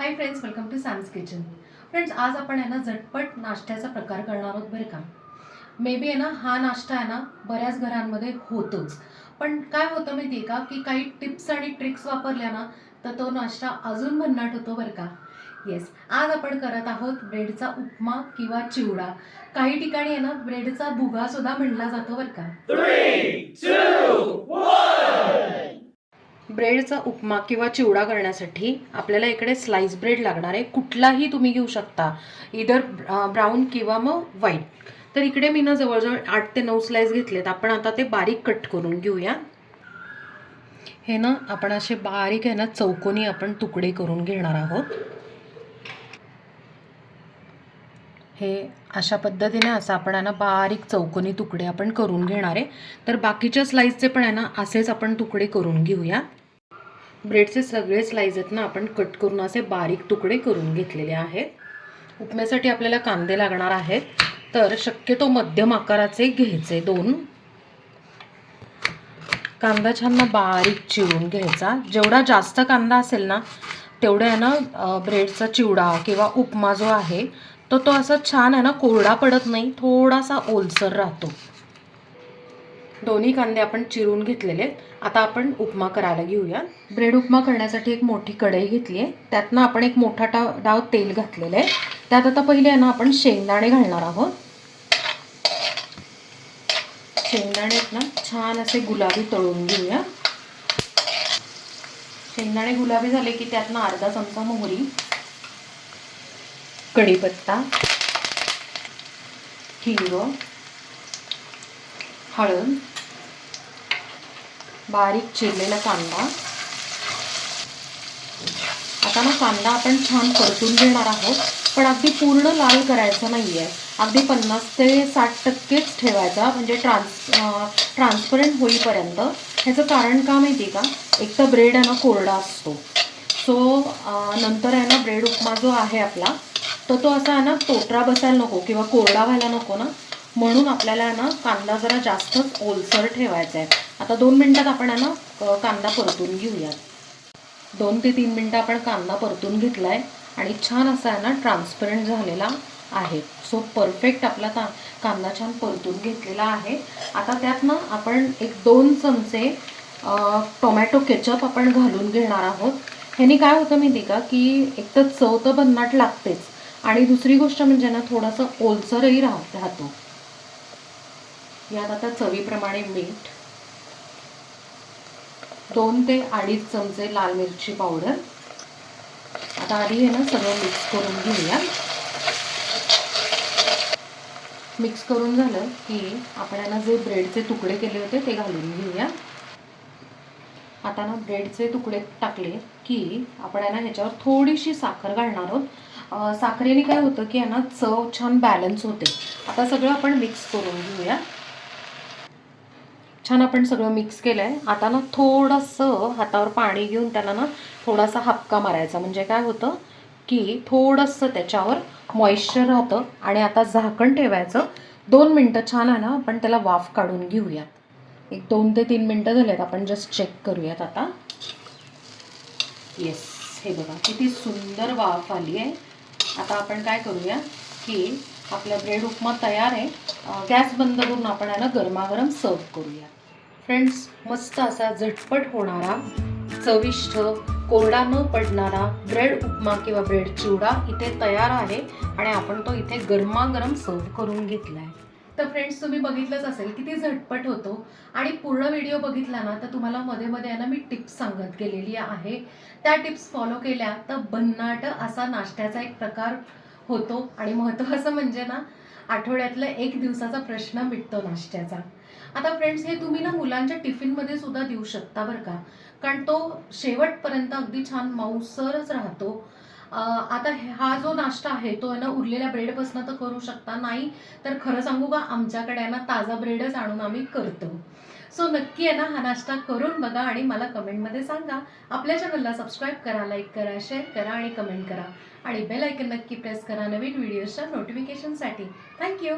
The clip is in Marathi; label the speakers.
Speaker 1: High friends, welcome to Sam's kitchen. Friends, आज आपण आहे ना झटपट नाश्त्याचा प्रकार करणार आहोत बरं का. मे बी आहे ना हा नाश्ता आहे ना बऱ्याच घरांमध्ये होतोच. पण काय होतं माहिती आहे का की काही टिप्स आणि ट्रिक्स वापरल्या ना तर तो नाश्ता अजून भन्नाट होतो बरं का. येस, आज आपण करत आहोत ब्रेडचा उपमा किंवा चिवडा. काही ठिकाणी आहे ना ब्रेडचा भुगा सुद्धा म्हणला जातो बरं का.
Speaker 2: 3, 2, 1.
Speaker 1: ब्रेडचा उपमा किंवा चिवडा करण्यासाठी आपल्याला इकडे स्लाइस ब्रेड लागणार आहे. कुठलाही तुम्ही घेऊ शकता, इधर ब्राऊन किंवा मग व्हाईट. तर इकडे मी ना जवळजवळ 8 ते 9 स्लाइस घेतलेत. आपण आता ते बारीक कट करून घेऊया. हे ना आपण असे बारीक आहे ना चौकोनी आपण तुकडे करून घेणार आहोत. हे अशा पद्धतीने असं आपण आहे ना बारीक चौकोनी तुकडे आपण करून घेणार आहे. तर बाकीच्या स्लाइसचे पण आहे ना असेच आपण तुकडे करून घेऊया. ब्रेडचे सगळे स्लाइस आहेत ना आपण कट करून असे बारीक तुकडे करून घेतलेले आहेत. उपम्यासाठी आपल्याला कांदे लागणार आहेत. तर शक्यतो मध्यम आकाराचे घ्यायचे 2. कांदा छान ना बारीक चिरून घ्यायचा. जेवढा जास्त कांदा असेल ना तेवढा आहे ना ब्रेडचा चिवडा किंवा उपमा जो आहे तो असा छान आहे ना कोरडा पडत नाही, थोडासा ओलसर राहतो. दोन्ही कांदे आपण चिरून घेतलेले. आता आपण उपमा करायला घेऊया. ब्रेड उपमा करण्यासाठी एक मोठी कढई घेतली आहे. त्यातनं आपण एक मोठा डाव तेल घातलेलं आहे. त्यात आता पहिले आहे ना आपण शेंगदाणे घालणार आहोत. शेंगदाणे ना छान असे गुलाबी तळून घेऊया. शेंगदाणे गुलाबी झाले की त्यातनं अर्धा चमचा मोहरी, कढीपत्ता, हिंग, हळद, बारीक चिरलेला कांदा. आता ना कांदा आपण छान परतून घेणार आहोत, पण अगदी पूर्ण लाल करायचं नाही आहे. अगदी 50 ते 60% ठेवायचा, म्हणजे ट्रान्सपरंट होईपर्यंत. ह्याचं कारण का माहिती आहे का, एक तर ब्रेड आहे ना कोरडा असतो. सो नंतर आहे ना ब्रेड उपमा जो आहे आपला तो असा आहे ना तोतरा बसायला नको किंवा कोरडा व्हायला नको ना, म्हणून आपल्याला आहे ना कांदा जरा जास्तच ओलसर ठेवायचा आहे. आता 2 मिनटात आपण आहे ना कांदा परतून घेऊयात. 2 ते 3 मिनटं आपण कांदा परतून घेतला आहे आणि छान असा आहे ना ट्रान्सपरंट झालेला आहे. सो परफेक्ट आपला कांदा छान परतून घेतलेला आहे. आता त्यात ना आपण एक 2 चमचे टोमॅटो केचप आपण घालून घेणार आहोत. ह्यानी काय होतं माहिती का की एक तर चव तर भन्नाट लागतेच आणि दुसरी गोष्ट म्हणजे ना थोडंसं ओलसरही राहतो. यात आता चवीप्रमाणे मीठ, 2 ते 2.5 चमचे लाल मिरची पावडर. आता आधी हे ना सगळं मिक्स करून घेऊया. मिक्स करून झालं की आपण ना जे ब्रेडचे तुकडे केले होते ते घालून घेऊया. आता ना ब्रेडचे तुकडे टाकले की आपण ना ह्याच्यावर थोडीशी साखर घालणार आहोत. साखरेने काय होतं की ना चव छान बॅलन्स होते. आता सगळं आपण मिक्स करून घेऊया. छान आपण सगळं मिक्स केलं आहे. आता ना थोडंसं हातावर पाणी घेऊन त्याला ना थोडासा हपका मारायचा, म्हणजे काय होतं की थोडंसं त्याच्यावर मॉइश्चर राहतं. आणि आता झाकण ठेवायचं 2 मिनटं. छान आहे ना आपण त्याला वाफ काढून घेऊयात. एक 2 ते 3 मिनटं झालेत. आपण जस्ट चेक करूयात आता. येस, हे बघा किती सुंदर वाफ आली आहे. आता आपण काय करूया की आपला ब्रेड उपमा तयार आहे. गॅस बंद करून आपण याला गरमागरम सर्व करूया. फ्रेंड्स, मस्त असा झटपट होणारा, चविष्ट, कोरडा न पडणारा ब्रेड उपमा किंवा ब्रेड चिवडा इथे तयार आहे आणि आपण तो इथे गरमागरम सर्व करून घेतला आहे. तर फ्रेंड्स, तुम्ही बघितलंच असेल किती झटपट होतो. आणि पूर्ण व्हिडिओ बघितला ना तर तुम्हाला मध्ये मध्ये ना मी टिप्स सांगत गेलेली आहे. त्या टिप्स फॉलो केल्या तर भन्नाट असा नाश्त्याचा एक प्रकार होतो. आणि महत्त्वाचं म्हणजे ना आठवड्यातला 1 दिवसाचा प्रश्न मिटतो नाश्त्याचा. आता फ्रेंड्स, हे तुम्ही ना मुलांच्या टिफिनमध्ये सुद्धा देऊ शकता बरं का, कारण तो शेवटपर्यंत अगदी छान मऊसरच राहतो. आता हा जो नाश्ता आहे तो आहे ना उरलेल्या ब्रेडपासून तर करू शकता, नाही तर खरं सांगू का आमच्याकडे आहे ना ताजा ब्रेडच आणून आम्ही करतो. सो नक्की आहे ना हा नाश्ता करून बघा आणि मला कमेंटमध्ये सांगा. आपल्या चॅनलला सबस्क्राईब करा, लाईक करा, शेअर करा आणि कमेंट करा. आणि बेल आयकन नक्की प्रेस करा नवीन व्हिडिओजच्या नोटिफिकेशनसाठी. थँक्यू.